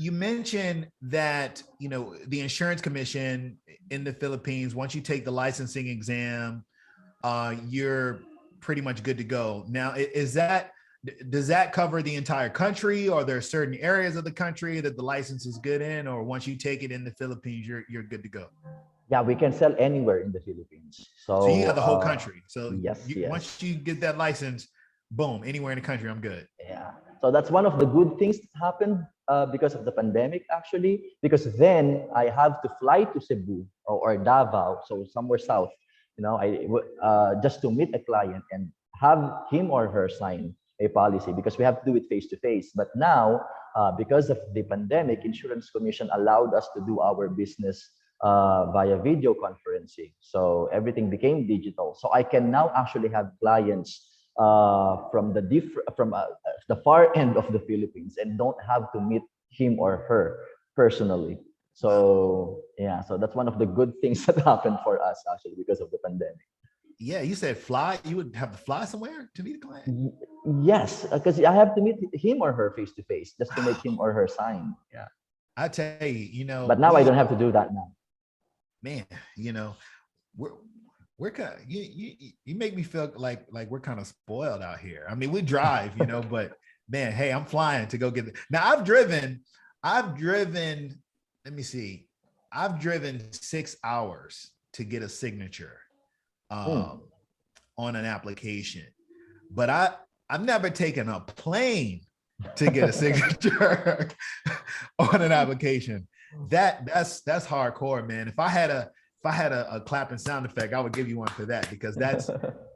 you mentioned that, the insurance commission in the Philippines, once you take the licensing exam, you're pretty much good to go. Now, does that cover the entire country, or are there certain areas of the country that the license is good in, or once you take it in the Philippines, you're good to go? Yeah, we can sell anywhere in the Philippines. So you got So the whole country. So yes, yes. once you get that license, boom, anywhere in the country, I'm good. Yeah. So that's one of the good things that happened because of the pandemic, actually, because then I have to fly to Cebu or Davao, so somewhere south, just to meet a client and have him or her sign a policy because we have to do it face to face. But now, because of the pandemic, Insurance Commission allowed us to do our business via video conferencing. So everything became digital. So I can now actually have clients from the far end of the Philippines and don't have to meet him or her personally. Wow. So yeah, so that's one of the good things that happened for us actually because of the pandemic. Yeah, you said fly. You would have to fly somewhere to meet a client. Yes, because I have to meet him or her face to face just to make him or her sign. Yeah. I tell you, But now I don't have to do that now. Man, we're we're kind of, you make me feel like we're kind of spoiled out here. I mean, we drive, but man, hey, I'm flying to go get it. Now I've driven, let me see, I've driven 6 hours to get a signature on an application, but I've never taken a plane to get a signature on an application. That's hardcore, man. If I had a clapping sound effect, I would give you one for that, because that's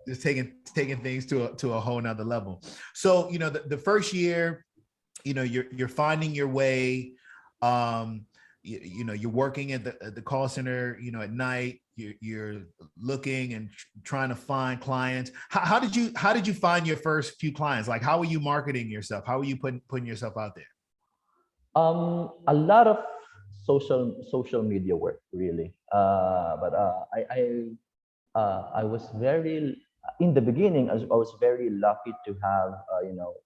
just taking things to a whole nother level. So, the first year, you're finding your way. You're working at the call center, at night. You're looking and trying to find clients. How did you find your first few clients? Like, how were you marketing yourself? How were you putting yourself out there? A lot of social media work, really. I was very in the beginning. I was very lucky to have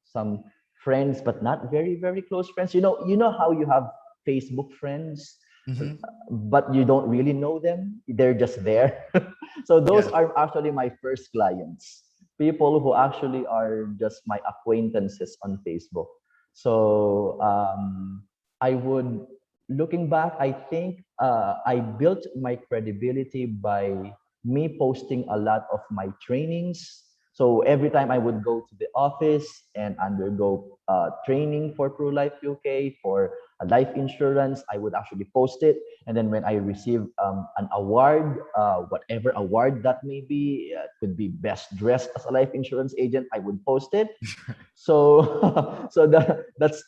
some friends, but not very very close friends. You know how you have Facebook friends, Mm-hmm. but you don't really know them. They're just there. So those Yeah. are actually my first clients. People who actually are just my acquaintances on Facebook. So I would, looking back, I think I built my credibility by me posting a lot of my trainings. So every time I would go to the office and undergo training for ProLife UK for life insurance, I would actually post it. And then when I receive an award, whatever award that may be, could be best dressed as a life insurance agent, I would post it. So so that's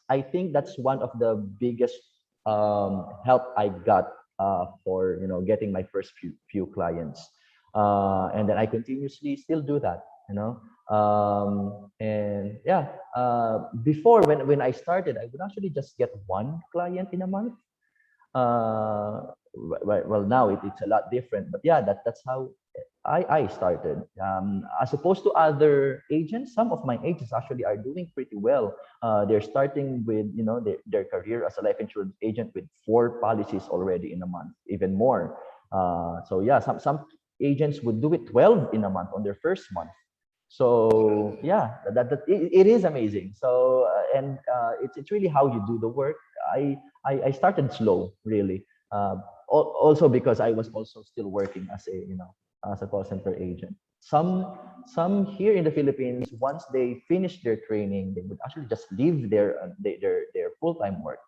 I think that's one of the biggest help I got for getting my first few clients, and then I continuously still do that, and yeah, before when I started, I would actually just get one client in a month. Well, now it's a lot different, but yeah, that's how I started. As opposed to other agents, some of my agents actually are doing pretty well. They're starting with their career as a life insurance agent with 4 policies already in a month, even more. So yeah, some agents would do it 12 in a month on their first month. So yeah, it is amazing. So it's really how you do the work. I started slow, really. Also because I was also still working as a call center agent. Some here in the Philippines, once they finish their training, they would actually just leave their full-time work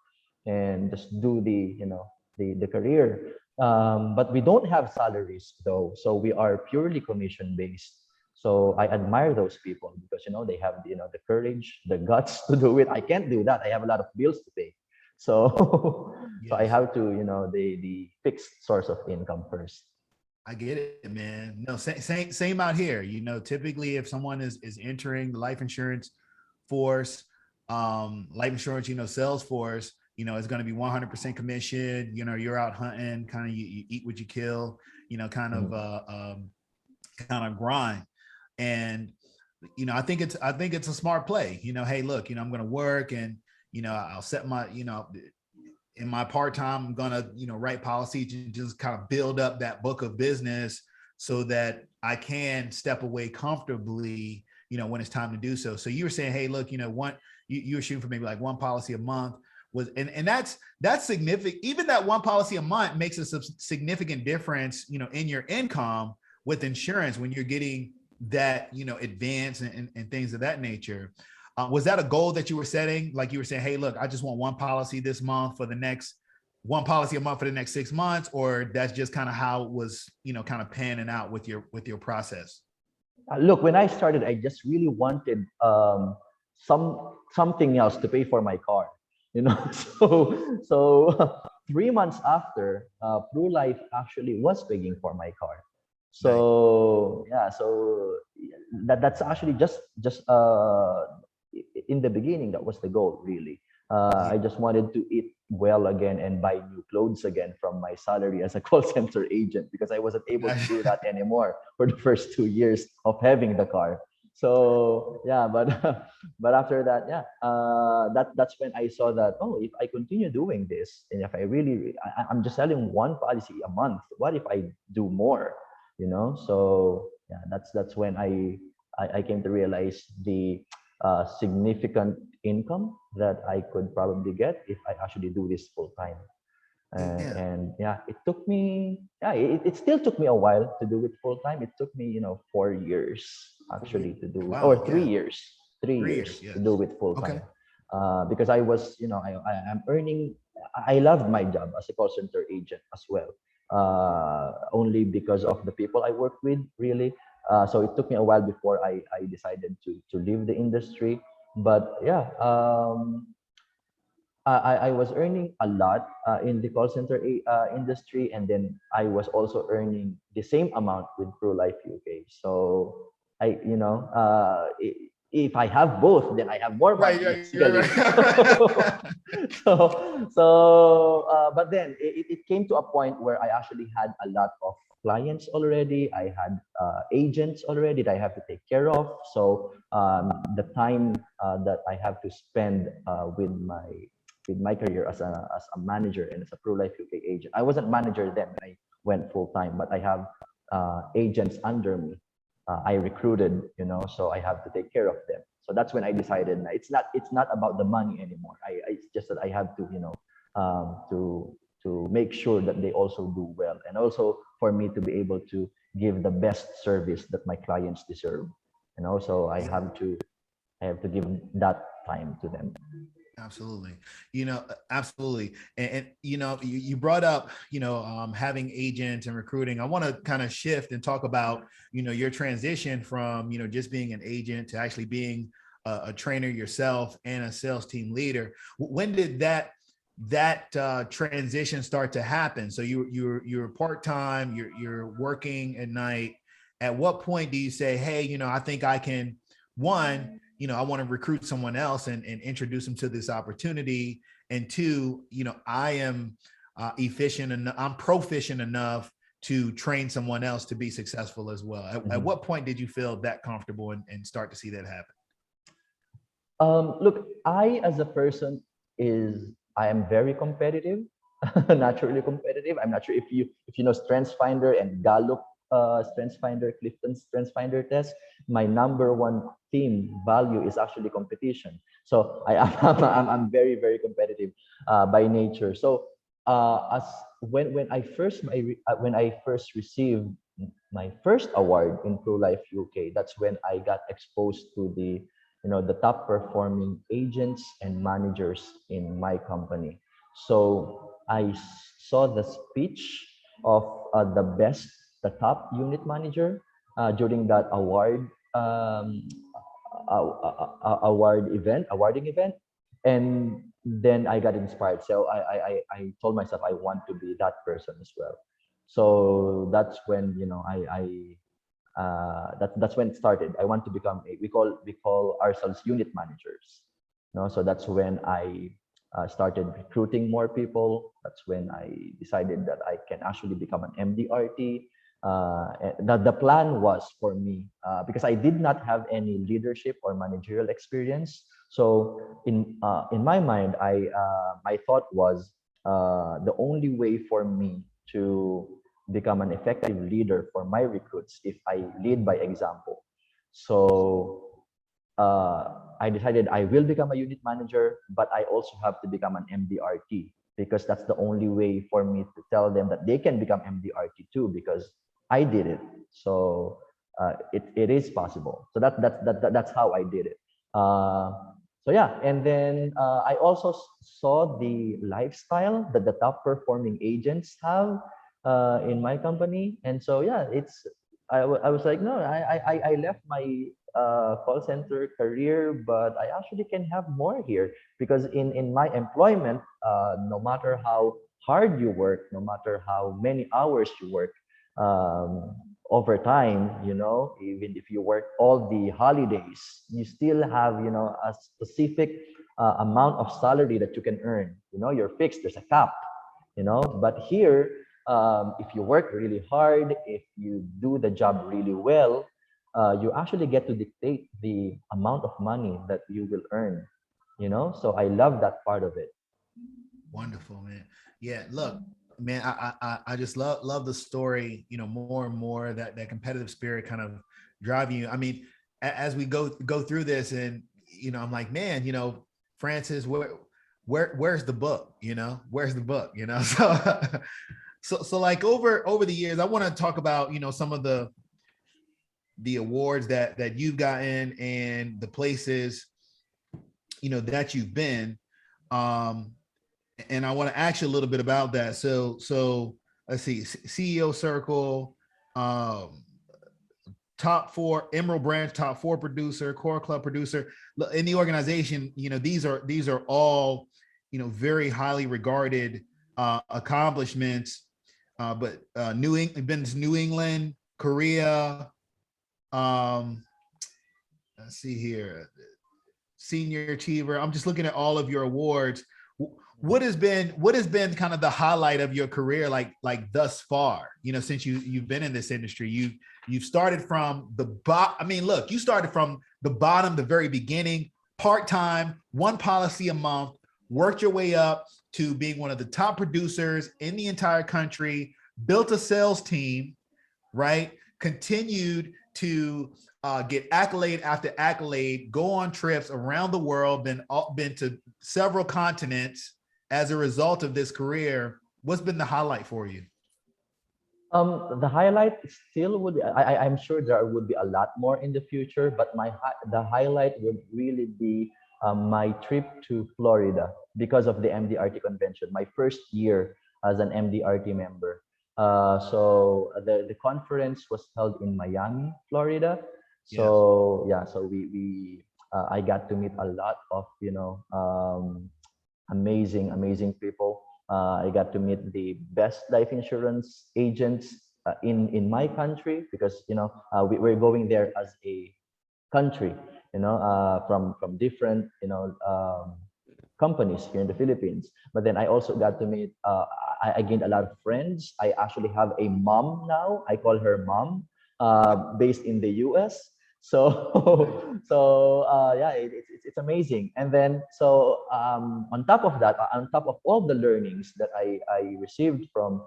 and just do the career. But we don't have salaries though, so we are purely commission based. So I admire those people because they have the courage, the guts to do it. I can't do that. I have a lot of bills to pay. So so I Yes. have to the fixed source of income first. I get it, man. No, same out here. Typically if someone is entering the life insurance force, life insurance, sales force, it's going to be 100% commission. You're out hunting, kind of you eat what you kill, kind of Mhm. kind of grind. And I think it's a smart play. Hey, look, I'm going to work, and I'll set my, in my part-time, I'm gonna, write policy to just kind of build up that book of business so that I can step away comfortably, when it's time to do so. So you were saying, hey, look, you were shooting for maybe like one policy a month and that's significant. Even that one policy a month makes a significant difference, in your income with insurance when you're getting that, advance and things of that nature. Was that a goal that you were setting? Like you were saying, hey, look, I just want one policy this month for the next one policy a month for the next 6 months, or that's just kind of how it was, kind of panning out with your process? Look, when I started, I just really wanted something else to pay for my car, you know. So 3 months after, Blue Life actually was paying for my car. Nice. So yeah, so that's actually just in the beginning, that was the goal, really. Yeah. I just wanted to eat well again and buy new clothes again from my salary as a call center agent, because I wasn't able to do that anymore for the first 2 years of having the car. So yeah, but but after that, yeah, that's when I saw that, oh, if I continue doing this, and if I really, I'm just selling one policy a month. What if I do more? You know, so yeah, that's when I came to realize the significant income that I could probably get if I actually do this full time. Yeah. And yeah, it took me, yeah, it still took me a while to do it full time. It took me, 4 years actually to do, Wow. or three Yeah. years, three 3 years. years to Yes. do it full Okay. time. Because I was, I'm earning, I loved my job as a call center agent as well. Only because of the people I work with, really. So it took me a while before I decided to leave the industry. But yeah, I was earning a lot in the call center industry, and then I was also earning the same amount with ProLife UK. So if I have both, then I have more money, Right. Right. basically. Right. But then it came to a point where I actually had a lot of clients already. I had agents already that I have to take care of. So the time that I have to spend with my career as a manager and as a Pro Life UK agent. I wasn't manager then when I went full time, but I have agents under me. I recruited, so I have to take care of them. So that's when I decided that it's not about the money anymore. It's just that I have to, to make sure that they also do well, and also for me to be able to give the best service that my clients deserve. And also I have to give that time to them. Absolutely. Absolutely. And you brought up, having agents and recruiting. I want to kind of shift and talk about, your transition from, just being an agent to actually being a trainer yourself and a sales team leader. When did that transition start to happen? So you're part-time, you're working at night. At what point do you say, hey, I think I can, one, I want to recruit someone else and introduce them to this opportunity. And two, I am efficient and I'm proficient enough to train someone else to be successful as well. At what point did you feel that comfortable and start to see that happen? Look, I as a person I am very competitive, naturally competitive. I'm not sure if you know StrengthsFinder and Gallup StrengthsFinder, Clifton StrengthsFinder test. My number one theme value is actually competition. So I'm very very competitive by nature. So as when I first received my first award in Pro Life UK, that's when I got exposed to the top performing agents and managers in my company. So I saw the speech of the top unit manager during that awarding event, and then I got inspired. So I told myself I want to be that person as well. So that's when that's when it started. I want to become we call ourselves unit managers. So that's when I started recruiting more people. That's when I decided that I can actually become an MDRT. The plan was for me, because I did not have any leadership or managerial experience. So in my mind, my thought was, the only way for me to become an effective leader for my recruits if I lead by example. So I decided I will become a unit manager, but I also have to become an MDRT, because that's the only way for me to tell them that they can become MDRT too, because I did it. So it is possible. So that's how I did it. Uh, so yeah, and then I also saw the lifestyle that the top performing agents have in my company, and so yeah, I was like, no, I left my call center career, but I actually can have more here, because in my employment, no matter how hard you work, no matter how many hours you work, um, over time, even if you work all the holidays, you still have, a specific amount of salary that you can earn. You're fixed. There's a cap. But here, if you work really hard, if you do the job really well, you actually get to dictate the amount of money that you will earn. So I love that part of it. Wonderful, man. Yeah, look, man, I just love the story, more and more, that competitive spirit kind of driving you. I mean, as we go through this, and I'm like, man, Francis, where's the book? Where's the book? So like over the years, I want to talk about, some of the awards that you've gotten and the places, that you've been. And I want to ask you a little bit about that. So let's see, CEO Circle, top 4 Emerald Branch, top 4 producer, Core Club producer in the organization. These are all, very highly regarded accomplishments. But New England, been to New England, Korea. Let's see here, Senior Achiever. I'm just looking at all of your awards. What has been kind of the highlight of your career, like thus far, since you've been in this industry? You've started from the bottom. I mean, look, you started from the bottom, the very beginning, part-time, one policy a month, worked your way up to being one of the top producers in the entire country, built a sales team, right? Continued to get accolade after accolade, go on trips around the world, been to several continents as a result of this career. What's been the highlight for you? The highlight still would be, I'm sure there would be a lot more in the future, but the highlight would really be my trip to Florida because of the MDRT convention, my first year as an MDRT member. So the conference was held in Miami, Florida. So yes. Yeah, so we I got to meet a lot of amazing people. I got to meet the best life insurance agents in my country, because we're going there as a country, from different companies here in the Philippines. But then I also got to meet. I gained a lot of friends. I actually have a mom now. I call her mom, based in the U.S. So yeah, it's amazing. And then on top of that, on top of all the learnings that I received from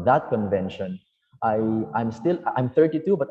that convention, I'm 32, but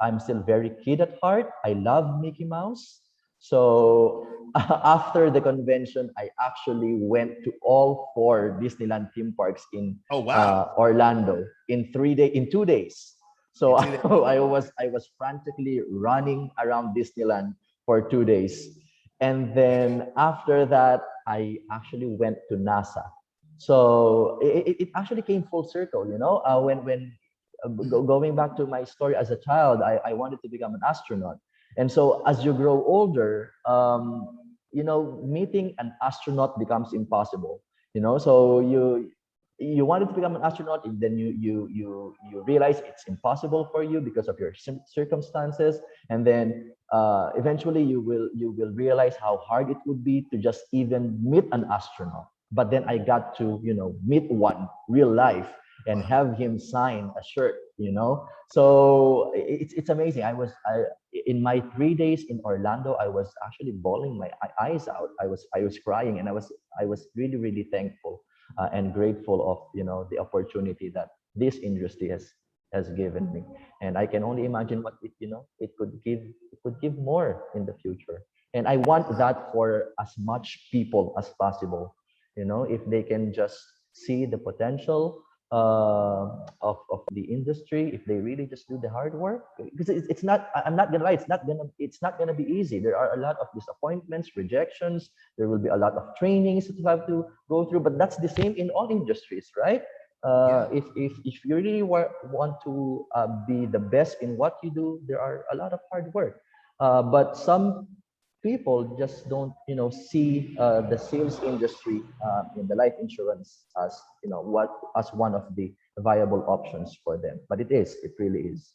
I'm still very kid at heart. I love Mickey Mouse. So after the convention, I actually went to all 4 Disneyland theme parks in Orlando in 2 days. So I was frantically running around Disneyland for 2 days. And then after that, I actually went to NASA. So it actually came full circle, when going back to my story as a child, I wanted to become an astronaut. And so as you grow older, meeting an astronaut becomes impossible. So you wanted to become an astronaut, and then you realize it's impossible for you because of your circumstances, and then eventually you will realize how hard it would be to just even meet an astronaut. But then I got to meet one real life, and Wow. have him sign a shirt, you know. So it's amazing. In my 3 days in Orlando, I was actually bawling my eyes out. I was crying, and I was really really thankful and grateful of, you know, the opportunity that this industry has given me. And I can only imagine what it, you know, it could give more in the future. And I want that for as much people as possible, you know, if they can just see the potential of the industry, if they really just do the hard work. Because it's not, I'm not gonna lie, it's not gonna be easy. There are a lot of disappointments, rejections. There will be a lot of trainings that you have to go through, but that's the same in all industries, right? Yeah. If you really want to be the best in what you do, there are a lot of hard work. But some people just don't, you know, see the sales industry in the life insurance as, you know, what as one of the viable options for them. But it really is.